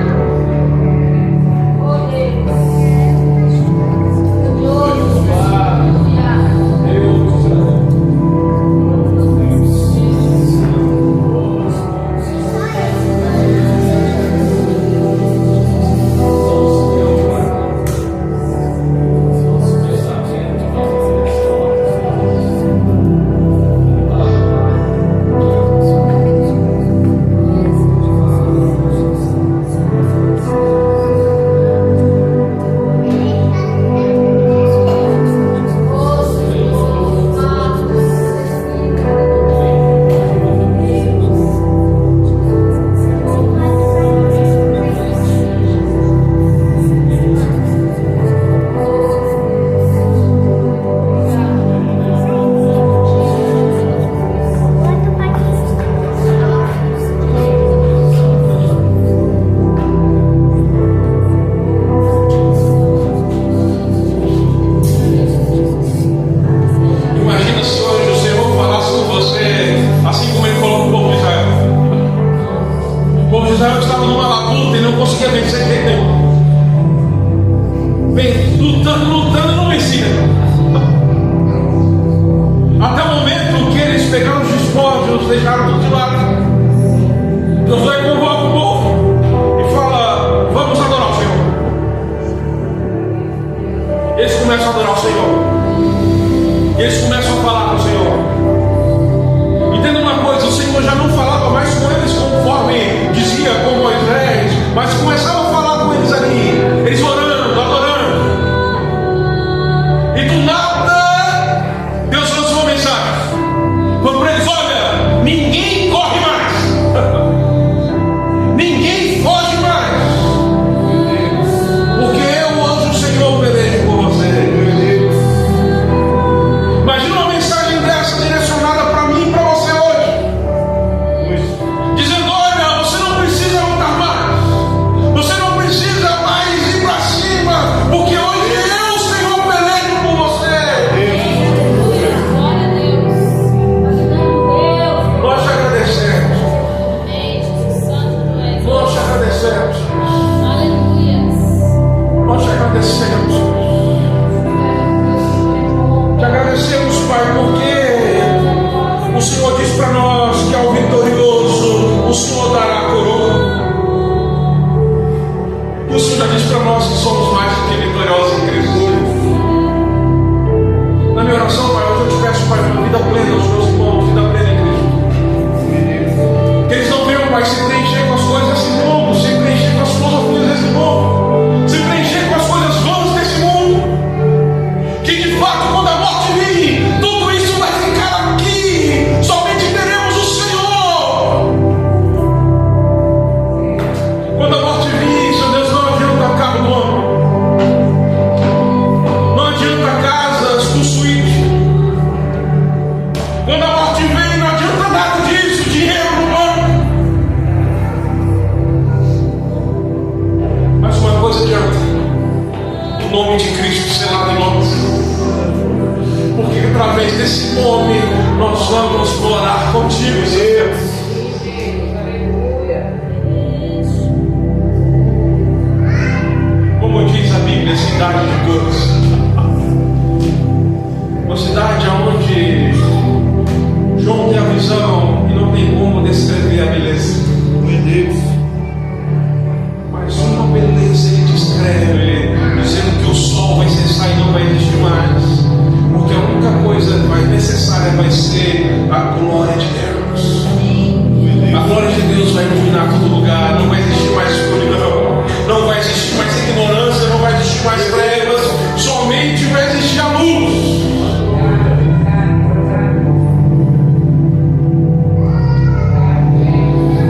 selado em nós. Porque através desse nome nós vamos morar contigo, Deus. Como diz a Bíblia, cidade de Deus. Uma cidade onde João tem a visão e não tem como descrever a beleza. Meu Deus. Mas uma beleza ele descreve, dizendo que o sol vai cessar e não vai existir mais. Porque a única coisa necessária vai ser a glória de Deus. A glória de Deus vai iluminar todo lugar. Não vai existir mais escuridão, não vai existir mais ignorância, não vai existir mais trevas. Somente vai existir a luz.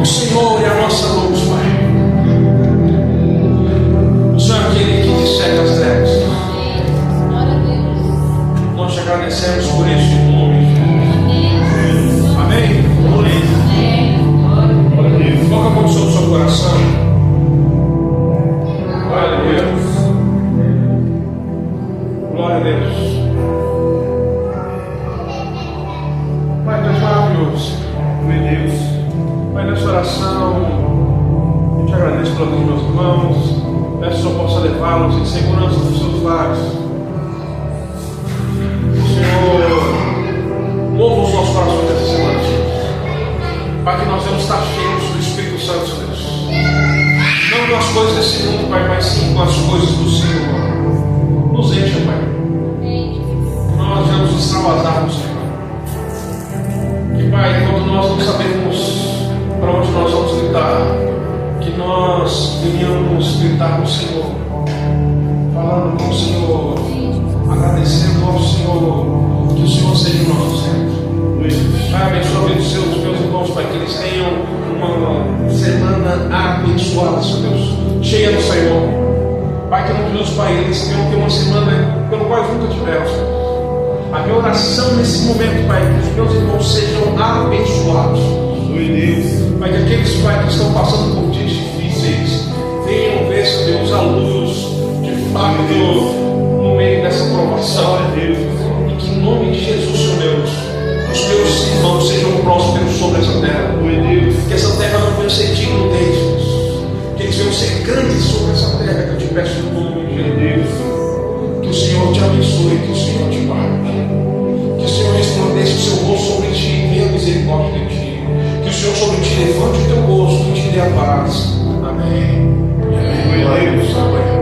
O Senhor é a nossa luz, Pai. O Senhor é aquele que disseca as trevas. Nós te agradecemos por isso em nome de Jesus. Amém? Coloca a mão sobre o seu coração. Glória a Deus. Glória a Deus. Pai, Deus maravilhoso. Meu Deus. Pai, nessa oração, eu te agradeço pelos meus irmãos. Peço que o Senhor possa levá-los em segurança dos seus lares. Senhor, mova os nossos corações essa semana, Senhor. Pai, que nós vamos estar cheios do Espírito Santo, Senhor Deus. Não com as coisas desse mundo, Pai, mas sim com as coisas do Senhor. Nos encha, Pai. Nós vamos extravasar no Senhor. Que, Pai, quando nós não sabemos para onde nós vamos gritar, que nós venhamos gritar com o Senhor, falando com o Senhor, agradecendo ao Senhor, que o Senhor seja o nosso centro. Pai, abençoa a vida dos meus irmãos, Pai, que eles tenham uma semana abençoada, Senhor Deus, cheia do Senhor. Pai, que no Jesus, Pai, eles tenham ter uma semana pelo qual nunca tiveram, Senhor. A minha oração nesse momento, Pai, que os meus irmãos sejam abençoados. Meu Deus. Pai, que aqueles, Pai, que estão passando por dias difíceis venham ver, Senhor Deus, a luz de fato no meio dessa provação. Deus. E que em nome de Jesus, Senhor Deus, os meus irmãos sejam prósperos sobre essa terra. Meu Deus. Que essa terra não venha ser digno deles. Que eles venham ser grandes sobre essa terra, que eu te peço no nome de Jesus. Que o Senhor te abençoe, que o Senhor te guarde. Que o Senhor resplandeça o seu rosto sobre ti e tenha misericórdia de ti. Que o Senhor sobre ti levante o teu rosto e te dê a paz. Amém. Amém. Meu Deus. Amém.